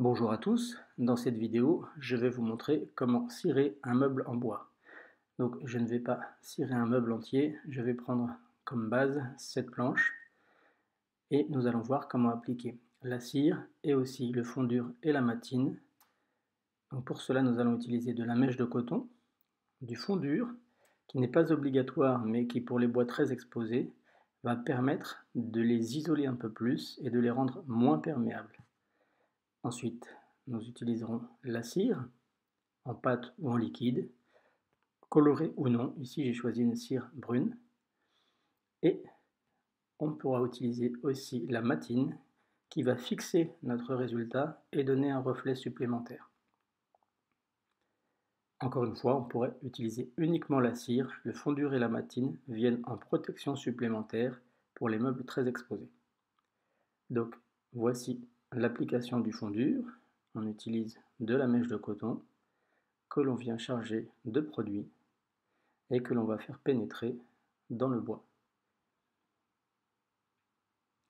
Bonjour à tous, dans cette vidéo, je vais vous montrer comment cirer un meuble en bois. Donc je ne vais pas cirer un meuble entier, je vais prendre comme base cette planche et nous allons voir comment appliquer la cire et aussi le fond dur et la matine. Donc pour cela, nous allons utiliser de la mèche de coton, du fond dur, qui n'est pas obligatoire mais qui pour les bois très exposés va permettre de les isoler un peu plus et de les rendre moins perméables. Ensuite, nous utiliserons la cire en pâte ou en liquide, colorée ou non. Ici, j'ai choisi une cire brune. Et on pourra utiliser aussi la matine qui va fixer notre résultat et donner un reflet supplémentaire. Encore une fois, on pourrait utiliser uniquement la cire. Le fond dur et la matine viennent en protection supplémentaire pour les meubles très exposés. Donc, voici l'application du fond dur. On utilise de la mèche de coton que l'on vient charger de produit et que l'on va faire pénétrer dans le bois.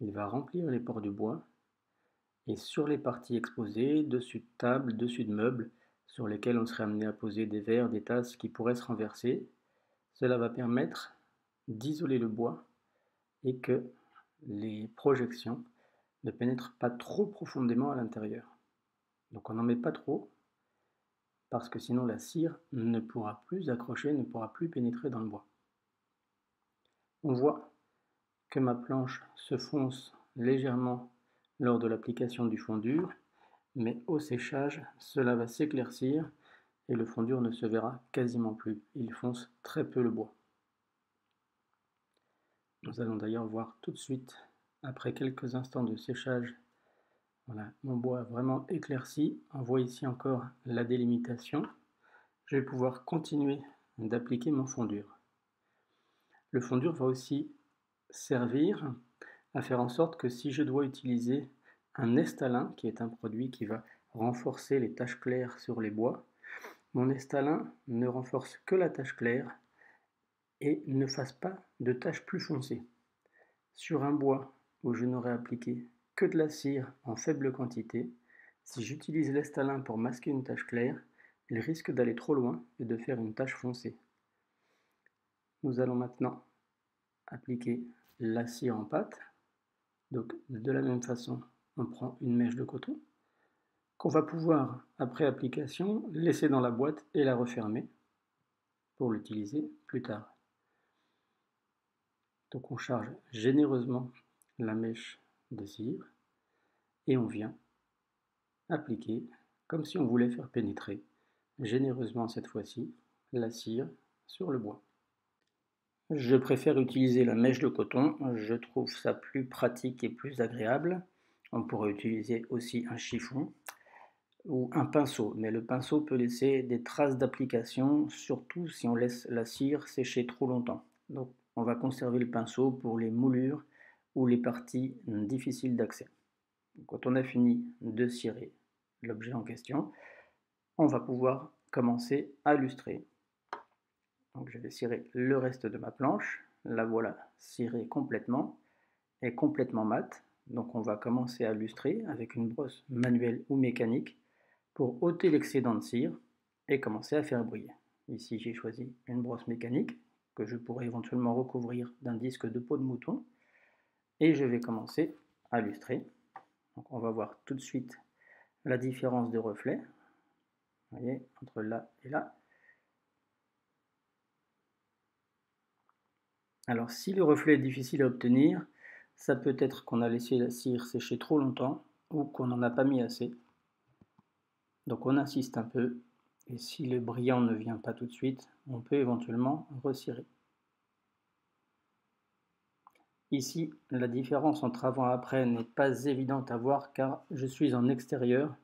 Il va remplir les pores du bois et sur les parties exposées, dessus de tables, dessus de meubles, sur lesquels on serait amené à poser des verres, des tasses qui pourraient se renverser, cela va permettre d'isoler le bois et que les projections ne pénètrent pas trop profondément à l'intérieur. Donc on n'en met pas trop, parce que sinon la cire ne pourra plus accrocher, ne pourra plus pénétrer dans le bois. On voit que ma planche se fonce légèrement lors de l'application du fond dur, mais au séchage, cela va s'éclaircir et le fond dur ne se verra quasiment plus. Il fonce très peu le bois. Nous allons d'ailleurs voir tout de suite, après quelques instants de séchage, voilà, mon bois a vraiment éclairci. On voit ici encore la délimitation. Je vais pouvoir continuer d'appliquer mon fond dur. Le fond dur va aussi servir à faire en sorte que si je dois utiliser un estalin, qui est un produit qui va renforcer les taches claires sur les bois, mon estalin ne renforce que la tache claire et ne fasse pas de taches plus foncées. Sur un bois où je n'aurai appliqué que de la cire en faible quantité, si j'utilise l'estalin pour masquer une tache claire, il risque d'aller trop loin et de faire une tache foncée. Nous allons maintenant appliquer la cire en pâte. Donc de la même façon, on prend une mèche de coton qu'on va pouvoir, après application, laisser dans la boîte et la refermer pour l'utiliser plus tard. Donc on charge généreusement la mèche de cire et on vient appliquer, comme si on voulait faire pénétrer généreusement cette fois-ci, la cire sur le bois. Je préfère utiliser la mèche de coton, je trouve ça plus pratique et plus agréable. On pourrait utiliser aussi un chiffon ou un pinceau, mais le pinceau peut laisser des traces d'application, surtout si on laisse la cire sécher trop longtemps. Donc on va conserver le pinceau pour les moulures ou les parties difficiles d'accès. Quand on a fini de cirer l'objet en question, on va pouvoir commencer à lustrer. Donc je vais cirer le reste de ma planche. La voilà cirée complètement et complètement mate. Donc on va commencer à lustrer avec une brosse manuelle ou mécanique pour ôter l'excédent de cire et commencer à faire briller. Ici j'ai choisi une brosse mécanique que je pourrais éventuellement recouvrir d'un disque de peau de mouton et je vais commencer à lustrer. Donc on va voir tout de suite la différence de reflet, vous voyez, entre là et là. Alors si le reflet est difficile à obtenir, ça peut être qu'on a laissé la cire sécher trop longtemps ou qu'on n'en a pas mis assez. Donc on insiste un peu et si le brillant ne vient pas tout de suite, on peut éventuellement recirer. Ici, la différence entre avant et après n'est pas évidente à voir car je suis en extérieur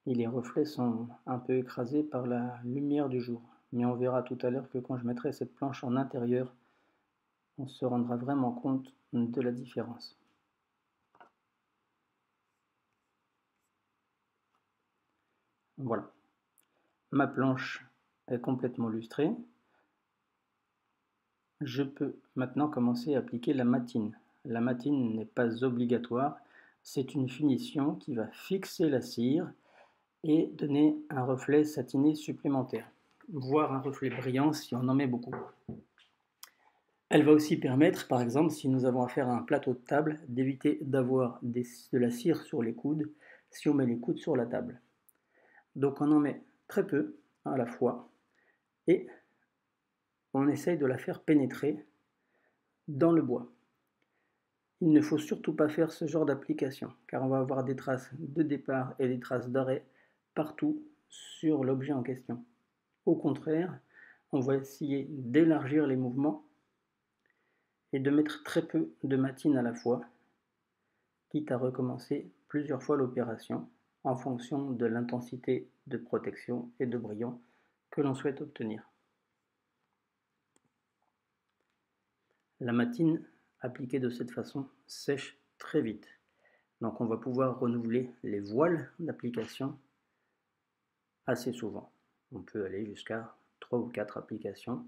et les reflets sont un peu écrasés par la lumière du jour. Mais on verra tout à l'heure que quand je mettrai cette planche en intérieur, on se rendra vraiment compte de la différence. Voilà, ma planche est complètement lustrée. Je peux maintenant commencer à appliquer la matine. La matine n'est pas obligatoire, C'est une finition qui va fixer la cire et donner un reflet satiné supplémentaire, voire un reflet brillant si on en met beaucoup. Elle va aussi permettre, par exemple, si nous avons affaire à un plateau de table, d'éviter d'avoir de la cire sur les coudes si on met les coudes sur la table. Donc on en met très peu à la fois et on essaye de la faire pénétrer dans le bois. Il ne faut surtout pas faire ce genre d'application car on va avoir des traces de départ et des traces d'arrêt partout sur l'objet en question. Au contraire, on va essayer d'élargir les mouvements et de mettre très peu de matine à la fois, quitte à recommencer plusieurs fois l'opération en fonction de l'intensité de protection et de brillant que l'on souhaite obtenir. La matine appliquée de cette façon sèche très vite, donc on va pouvoir renouveler les voiles d'application assez souvent. On peut aller jusqu'à 3 ou 4 applications.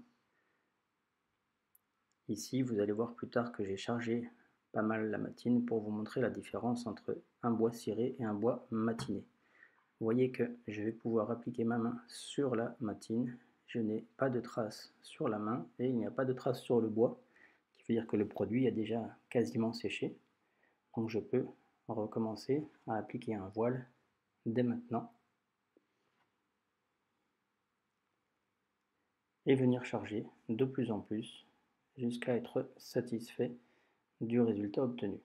Ici, vous allez voir plus tard que j'ai chargé pas mal la matine pour vous montrer la différence entre un bois ciré et un bois matiné. Vous voyez que je vais pouvoir appliquer ma main sur la matine. Je n'ai pas de traces sur la main et il n'y a pas de traces sur le bois, ce qui veut dire que le produit a déjà quasiment séché. Donc je peux recommencer à appliquer un voile dès maintenant et venir charger de plus en plus jusqu'à être satisfait du résultat obtenu.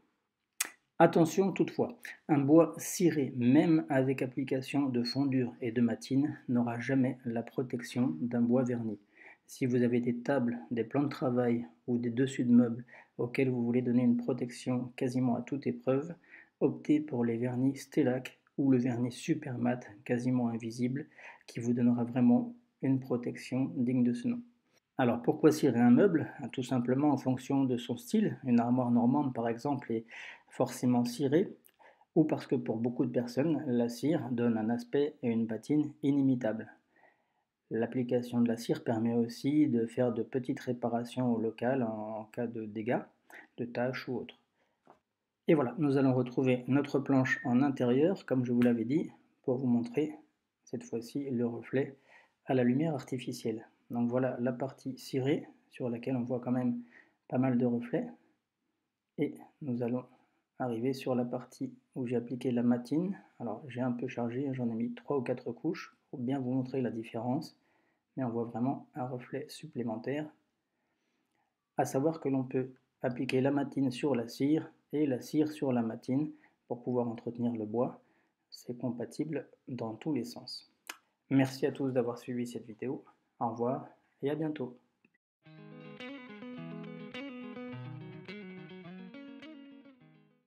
Attention toutefois, un bois ciré, même avec application de fondure et de matine, n'aura jamais la protection d'un bois verni. Si vous avez des tables, des plans de travail ou des dessus de meubles auxquels vous voulez donner une protection quasiment à toute épreuve, optez pour les vernis Stellac ou le vernis super mat quasiment invisible qui vous donnera vraiment une protection digne de ce nom. Alors pourquoi cirer un meuble? Tout simplement en fonction de son style. Une armoire normande par exemple est forcément cirée, ou parce que pour beaucoup de personnes, la cire donne un aspect et une patine inimitables. L'application de la cire permet aussi de faire de petites réparations au local en cas de dégâts, de taches ou autres. Et voilà, nous allons retrouver notre planche en intérieur, comme je vous l'avais dit, pour vous montrer cette fois-ci le reflet à la lumière artificielle. Donc voilà la partie cirée sur laquelle on voit quand même pas mal de reflets. Et nous allons arriver sur la partie où j'ai appliqué la matine. Alors j'ai un peu chargé, j'en ai mis 3 ou 4 couches pour bien vous montrer la différence. Mais on voit vraiment un reflet supplémentaire. À savoir que l'on peut appliquer la matine sur la cire et la cire sur la matine pour pouvoir entretenir le bois. C'est compatible dans tous les sens. Merci à tous d'avoir suivi cette vidéo. Au revoir et à bientôt.